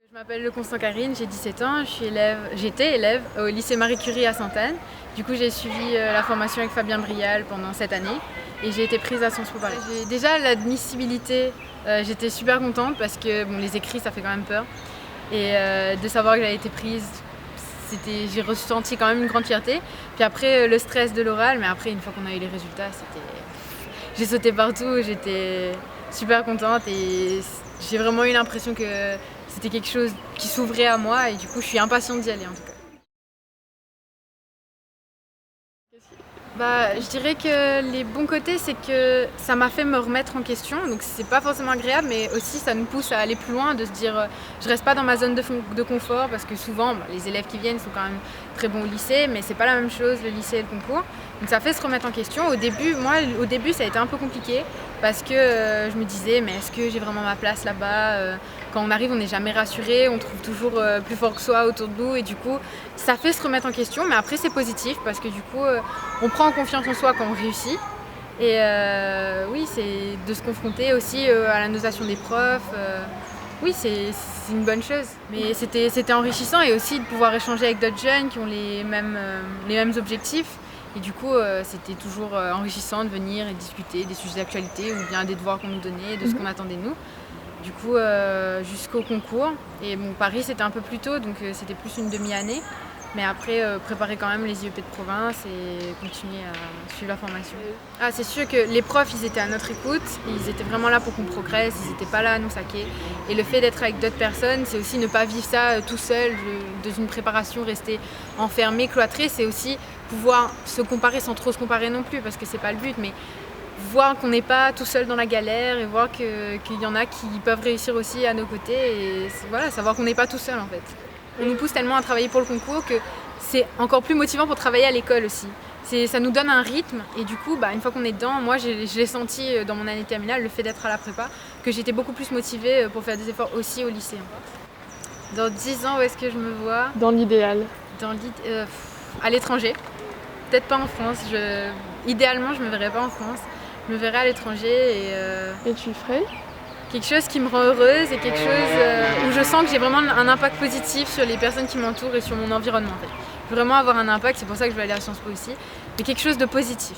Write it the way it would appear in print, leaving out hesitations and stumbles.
Je m'appelle Constant Karine, j'ai 17 ans, j'étais élève au lycée Marie Curie à Sainte-Anne. Du coup, j'ai suivi la formation avec Fabien Brial pendant cette année et j'ai été prise à Sciences Po Paris. Déjà, l'admissibilité, j'étais super contente parce que les écrits, ça fait quand même peur. Et de savoir que j'avais été prise, j'ai ressenti quand même une grande fierté. Puis après, le stress de l'oral, mais après, une fois qu'on a eu les résultats, j'ai sauté partout, j'étais super contente et j'ai vraiment eu l'impression que c'était quelque chose qui s'ouvrait à moi et du coup je suis impatiente d'y aller en tout cas. Je dirais que les bons côtés, c'est que ça m'a fait me remettre en question, donc c'est pas forcément agréable, mais aussi ça nous pousse à aller plus loin, de se dire je reste pas dans ma zone de confort, parce que souvent les élèves qui viennent sont quand même très bons au lycée, mais c'est pas la même chose le lycée et le concours. Donc ça fait se remettre en question. Au début ça a été un peu compliqué, parce que je me disais mais est-ce que j'ai vraiment ma place là-bas? Quand on arrive, on n'est jamais rassuré, on trouve toujours plus fort que soi autour de nous et du coup ça fait se remettre en question, mais après c'est positif parce que du coup on prend confiance en soi quand on réussit et oui, c'est de se confronter aussi à la notation des profs. Oui, c'est une bonne chose, mais c'était enrichissant et aussi de pouvoir échanger avec d'autres jeunes qui ont les mêmes objectifs. Et du coup, c'était toujours enrichissant de venir et discuter des sujets d'actualité ou bien des devoirs qu'on nous donnait, de ce qu'on attendait de nous. Du coup, jusqu'au concours. Et Paris, c'était un peu plus tôt, donc c'était plus une demi-année. Mais après, préparer quand même les IEP de province et continuer à suivre la formation. Ah, c'est sûr que les profs, ils étaient à notre écoute. Ils étaient vraiment là pour qu'on progresse. Ils n'étaient pas là à nous saquer. Et le fait d'être avec d'autres personnes, c'est aussi ne pas vivre ça tout seul, dans une préparation, rester enfermé, cloîtré. C'est aussi pouvoir se comparer sans trop se comparer non plus, parce que c'est pas le but. Mais voir qu'on n'est pas tout seul dans la galère et voir qu'il y en a qui peuvent réussir aussi à nos côtés. Et voilà, savoir qu'on n'est pas tout seul en fait. On nous pousse tellement à travailler pour le concours que c'est encore plus motivant pour travailler à l'école aussi. Ça nous donne un rythme et du coup, une fois qu'on est dedans, moi je l'ai senti dans mon année terminale, le fait d'être à la prépa, que j'étais beaucoup plus motivée pour faire des efforts aussi au lycée. Dans 10 ans, où est-ce que je me vois? Dans l'idéal? À l'étranger, peut-être pas en France. Idéalement, je me verrais pas en France. Je me verrais à l'étranger Et tu ferais? Quelque chose qui me rend heureuse et quelque chose où je sens que j'ai vraiment un impact positif sur les personnes qui m'entourent et sur mon environnement. En fait. Je veux vraiment avoir un impact, c'est pour ça que je veux aller à Sciences Po aussi, mais quelque chose de positif.